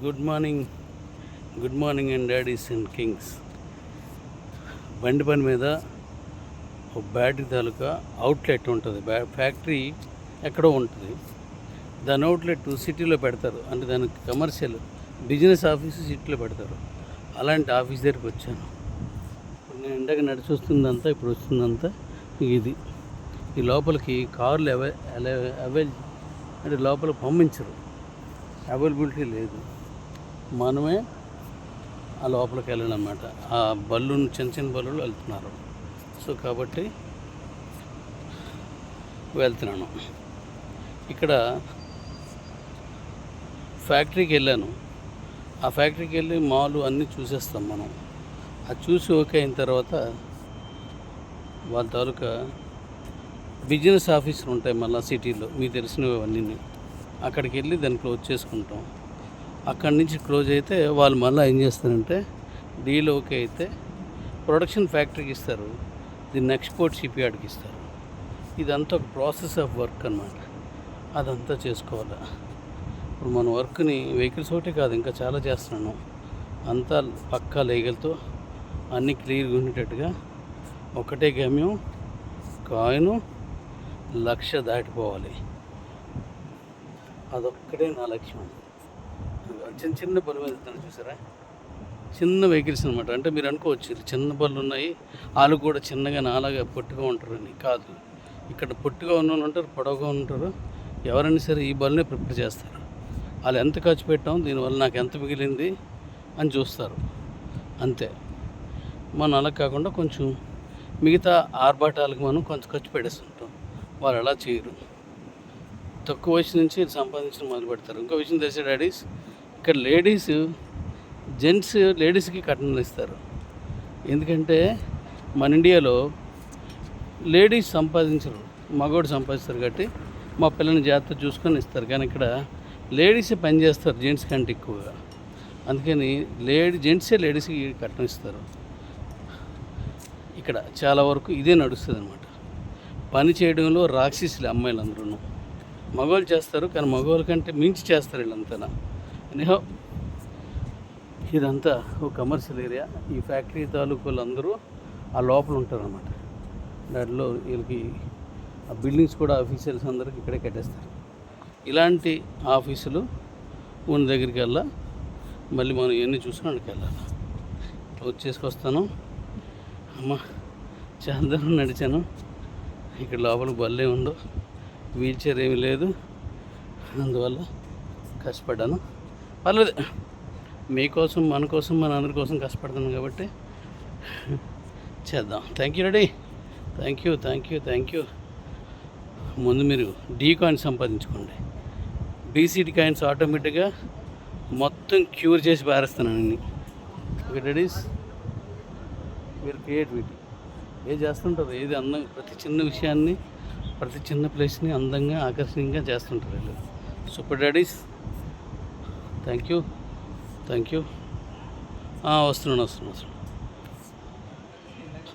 Good morning and daddy's and Kings. బండి పని మీద ఒక బ్యాటరీ తాలూకా అవుట్లెట్ ఉంటుంది. ఫ్యాక్టరీ ఎక్కడో ఉంటుంది. దాని అవుట్లెట్ సిటీలో పెడతారు. అంటే దానికి కమర్షియల్ బిజినెస్ ఆఫీసు సిటీలో పెడతారు. అలాంటి ఆఫీస్ దగ్గరికి వచ్చాను. ఇప్పుడు నేను ఇందాక నడిచి వస్తుందంతా, ఇప్పుడు వస్తుందంతా ఇది. ఈ లోపలికి కార్లు అంటే లోపల పంపించరు, అవైలబిలిటీ లేదు. మనమే ఆ లోపలికి వెళ్ళాలన్నమాట. ఆ బళ్ళును చిన్న చిన్న బళ్ళు వెళ్తున్నారు. సో కాబట్టి వెళ్తున్నాను. ఇక్కడ ఫ్యాక్టరీకి వెళ్ళాను. ఆ ఫ్యాక్టరీకి వెళ్ళి మాల్ అన్నీ చూసేస్తాం మనం. అది చూసి ఓకే అయిన తర్వాత వాళ్ళ తాలూకా బిజినెస్ ఆఫీసులు ఉంటాయి మళ్ళీ సిటీలో, మీకు తెలిసినవి అవన్నీ. అక్కడికి వెళ్ళి దాన్ని క్లోజ్ చేసుకుంటాం. అక్కడి నుంచి క్లోజ్ అయితే వాళ్ళు మళ్ళీ ఏం చేస్తారంటే డీల్ ఓకే అయితే ప్రొడక్షన్ ఫ్యాక్టరీకి ఇస్తారు, దీన్ని ఎక్స్పోర్ట్ షిప్యార్డ్కి ఇస్తారు. ఇదంతా ఒక ప్రాసెస్ ఆఫ్ వర్క్ అన్నమాట. అదంతా చేసుకోవాలి. ఇప్పుడు మన వర్క్ని వెహికల్స్ ఒకటే కాదు, ఇంకా చాలా చేస్తున్నాను. అంతా పక్కా లేగలతో అన్నీ క్లియర్గా ఉండేటట్టుగా ఒకటే గమ్యం, కాయిను 1,00,000 దాటిపోవాలి. అదొక్కటే నా లక్ష్యం. చిన్న చిన్న బళ్ళు మీద వెళ్తాను చూసారా, చిన్న వెహికల్స్ అనమాట. అంటే మీరు అనుకోవచ్చు చిన్న బళ్ళు ఉన్నాయి, వాళ్ళు కూడా చిన్నగా నాలాగా పొట్టుగా ఉంటారని. కాదు, ఇక్కడ పొట్టుగా ఉన్న ఉంటారు, పొడవుగా ఉంటారు. ఎవరైనా సరే ఈ బళ్ళనే ప్రిపేర్ చేస్తారు. వాళ్ళు ఎంత ఖర్చు పెట్టాం, దీనివల్ల నాకు ఎంత మిగిలింది అని చూస్తారు, అంతే. మనం అలా కాకుండా కొంచెం మిగతా ఆర్భాటాలకు మనం కొంచెం ఖర్చు పెట్టేస్తుంటాం. వాళ్ళు అలా చేయరు. తక్కువ వయసు నుంచి సంపాదించడం మొదలు పెడతారు. ఇంకో విషయం తెలిసే డాడీస్, ఇక్కడ లేడీస్కి కట్నం ఇస్తారు. ఎందుకంటే మన ఇండియాలో లేడీస్ సంపాదించరు, మగవాడు సంపాదిస్తారు. కాబట్టి మా పిల్లల్ని జాగ్రత్త చూసుకొని ఇస్తారు. కానీ ఇక్కడ లేడీసే పని చేస్తారు జెంట్స్ కంటే ఎక్కువగా. అందుకని జెంట్సే లేడీస్కి కట్నం ఇస్తారు. ఇక్కడ చాలా వరకు ఇదే నడుస్తుంది అనమాట. పని చేయడంలో రాక్షసులు అమ్మాయిలందరూ. మగవాళ్ళు చేస్తారు, కానీ మగవాళ్ళ కంటే మించి చేస్తారు వీళ్ళంతా. ఎనీహౌ, ఇదంతా ఒక కమర్షియల్ ఏరియా. ఈ ఫ్యాక్టరీ తాలూకులు అందరూ ఆ లోపల ఉంటారన్నమాట. దాంట్లో వీళ్ళకి ఆ బిల్డింగ్స్ కూడా ఆఫీసర్స్ అందరికి ఇక్కడే కట్టేస్తారు. ఇలాంటి ఆఫీసులు ఉన్న దగ్గరికి వెళ్ళా మళ్ళీ మనం ఇవన్నీ చూసుకుని అక్కడికి వెళ్ళాలి. క్లోజ్ చేసుకొస్తాను. అమ్మ చాలా దూరం నడిచాను. ఇక్కడ లోపల బల్లే ఉండవు, వీల్ చైర్ ఏమీ లేదు, అందువల్ల కష్టపడ్డాను. పర్లేదు, మీకోసం, మన కోసం, మన అందరి కోసం కష్టపడుతున్నాను కాబట్టి చేద్దాం. Thank you ready. Thank you. ముందు మీరు డీ కాయిన్స్ సంపాదించుకోండి. బీసీడీ కాయిన్స్ ఆటోమేటిక్గా మొత్తం క్యూర్ చేసి పారేస్తున్నాను అన్ని. ఓకే డాడీస్, మీరు క్రియేటివిటీ ఏది చేస్తుంటారు, ఏది అందంగా, ప్రతి చిన్న విషయాన్ని, ప్రతి చిన్న ప్లేస్ని అందంగా, ఆకర్షణీయంగా చేస్తుంటారు వీళ్ళు. Super daddies. Thank you. వస్తున్నాను.